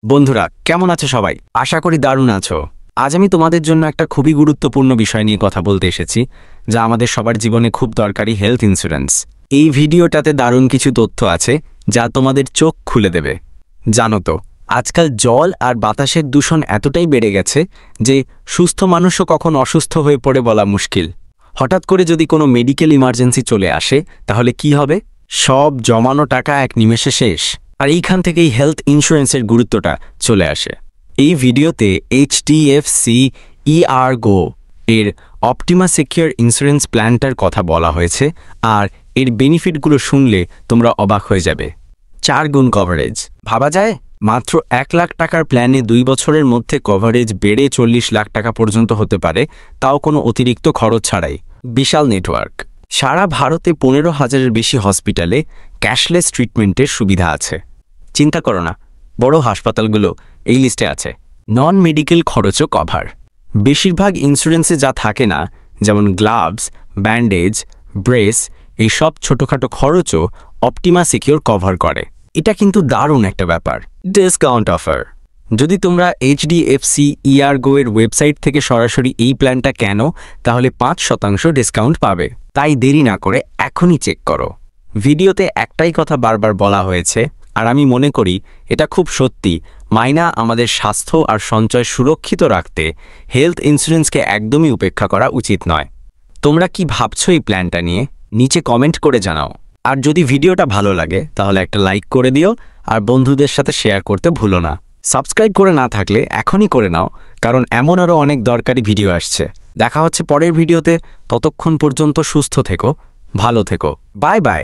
বন্ধুরা কেমন আছো সবাই? আশা করি দারুণ আছো। আজ আমি তোমাদের জন্য একটা খুবই গুরুত্বপূর্ণ বিষয় নিয়ে কথা বলতে এসেছি, যা আমাদের সবার জীবনে খুব দরকারি, হেলথ ইন্স্যুরেন্স। এই ভিডিওটাতে দারুণ কিছু তথ্য আছে যা তোমাদের চোখ খুলে দেবে। জানো তো, আজকাল জল আর বাতাসের দূষণ এতটাই বেড়ে গেছে যে সুস্থ মানুষও কখন অসুস্থ হয়ে পড়ে বলা মুশকিল। হঠাৎ করে যদি কোনো মেডিকেল ইমার্জেন্সি চলে আসে, তাহলে কি হবে? সব জমানো টাকা এক নিমেষে শেষ। আর এইখান থেকেই হেলথ ইন্স্যুরেন্সের গুরুত্বটা চলে আসে। এই ভিডিওতে HDFC ERGO এর অপটিমা সিকিউর ইন্স্যুরেন্স প্ল্যানটার কথা বলা হয়েছে, আর এর বেনিফিটগুলো শুনলে তোমরা অবাক হয়ে যাবে। 4 গুণ কভারেজ। ভাবা যায়? মাত্র 1 লাখ টাকার প্ল্যানে 2 বছরের মধ্যে কভারেজ বেড়ে 40 লাখ টাকা পর্যন্ত হতে পারে, তাও কোনো অতিরিক্ত খরচ ছাড়াই। বিশাল নেটওয়ার্ক। সারা ভারতে 15,000-এর বেশি হসপিটালে ক্যাশলেস ট্রিটমেন্টের সুবিধা আছে। চিন্তা করো না, বড় হাসপাতালগুলো এই লিস্টে আছে। নন মেডিকেল খরচও কভার। বেশিরভাগ ইন্স্যুরেন্সে যা থাকে না, যেমন গ্লাভস, ব্যান্ডেজ, ব্রেস, এই সব ছোটোখাটো খরচও অপটিমা সিকিউর কভার করে। এটা কিন্তু দারুণ একটা ব্যাপার। Discount offer. যদি তোমরা HDFC ERGO এর ওয়েবসাইট থেকে সরাসরি এই প্ল্যানটা কেনো, তাহলে 5% ডিসকাউন্ট পাবে। তাই দেরি না করে এখনই চেক করো। ভিডিওতে একটাই কথা বারবার বলা হয়েছে, আর আমি মনে করি এটা খুব সত্যি। মাইনা আমাদের স্বাস্থ্য আর সঞ্চয় সুরক্ষিত রাখতে হেলথ ইন্স্যুরেন্সকে একদমই উপেক্ষা করা উচিত নয়। তোমরা কি ভাবছো এই প্ল্যানটা নিয়ে? নিচে কমেন্ট করে জানাও। আর যদি ভিডিওটা ভালো লাগে তাহলে একটা লাইক করে দিও, আর বন্ধুদের সাথে শেয়ার করতে ভুলো না। সাবস্ক্রাইব করে না থাকলে এখনই করে নাও, কারণ এমন আরও অনেক দরকারি ভিডিও আসছে। দেখা হচ্ছে পরের ভিডিওতে। ততক্ষণ পর্যন্ত সুস্থ থেকো, ভালো থেকো। Bye bye.